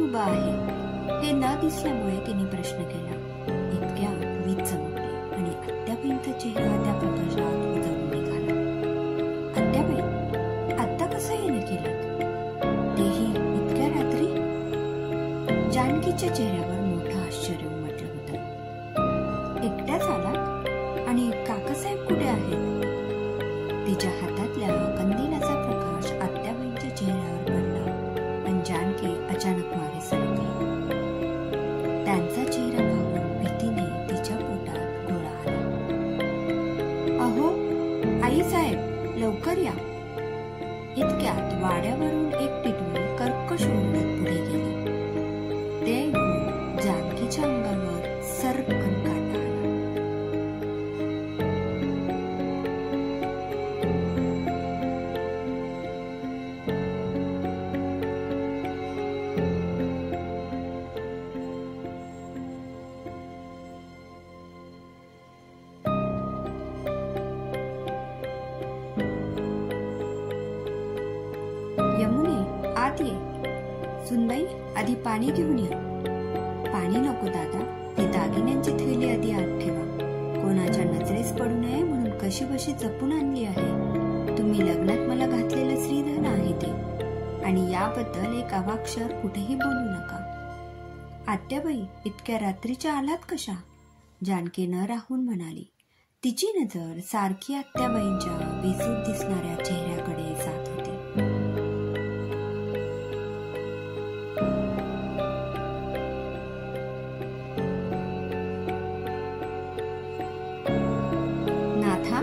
उभा आहे हे न दिसल्यामुळे तिने प्रश्न केला. इतक्या वीज चमकली आणि आत्याबाईंचा चेहरा त्या प्रकाशात उजळून निघाला. आत्याबाई, आत्ता कसं येणं केलं, तेही इतक्या रात्री? जानकीच्या चेहऱ्यावर मोठं आश्चर्य उमटलं होतं. एकट्याच आला? आणि काकासाहेब कुठे आहेत? तिच्या हातातल्या कंदिलाचा प्रकाश आत्याबाईंच्या चेहऱ्यावर पडला आणि जानकी अचानक मागे सरकली. त्यांचा चेहरा पाहून भीतीने तिच्या पोटात गोळा आला. अहो आई साहेब, लवकर या. इतक्यात वाड्यावरून एक टिटवी कर्कश ओरडत पुढे गेली. ते ऐकून जानकीच्या अंगावर सर्रकन काटा आला. यमुने, आत ये. सुनबाई, आधी पाणी घेऊन या. पाणी नको दादा, ती दागिन्यांची थैली आधी आत ठेवा. कोणाच्या नजरेस पडू नये म्हणून कशी बशी जपून आणली आहे. तुम्ही लग्नात मला घातलेलं श्रीधन आहे ते, आणि याबद्दल एक अवाक्षर कुठेही बोलू नका. आत्याबाई, इतक्या रात्रीच्या आलात कशा? जानकी न राहून म्हणाली. तिची नजर सारखी आत्याबाईंच्या बेसूत दिसणाऱ्या चेहऱ्याकडे जात होती. नाथा,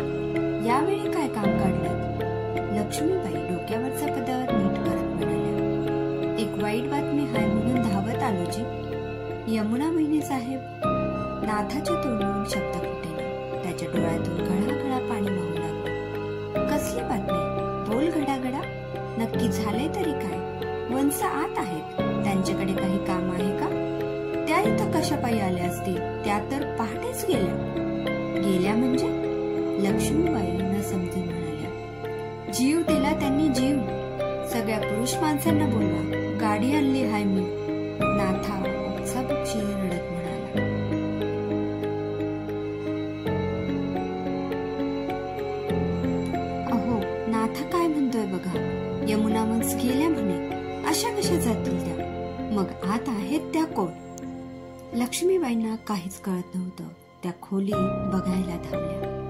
यावेळी काय काम काढलं? लक्ष्मीबाई डोक्यावरचा पदर नीट करत म्हणाल्या. एक वाईट बातमी हाय म्हणून धावत आलो जी. यमुना बहिणी साहेब. नाथाच्या तोंडून शब्द फुटेना. त्याच्या डोळ्यातून घळाघळा पाणी वाहू लागलं. कसली बातमी? बोल घडाघडा. नक्की झाले तरी काय? वंस आत आहेत, त्यांच्याकडे काही काम आहे का? त्या इथं कशा पायी आल्या असतील? त्या तर पहाटेच गेल्या म्हणजे? लक्ष्मीबाई न समजून म्हणाल्या. जीव दिला त्यांनी, जीव. सगळ्या पुरुष माणसांना बोलवा, गाडी आणली हाय मी. नाथा उपसाबुपशी रडत म्हणाला. अहो, नाथा काय म्हणतोय बघा. यमुना वंस गेल्या म्हणे. अशा कशा जातील त्या? मग आत आहेत त्या कोण? लक्ष्मीबाईंना काहीच कळत नव्हतं. त्या खोली बघायला धावल्या.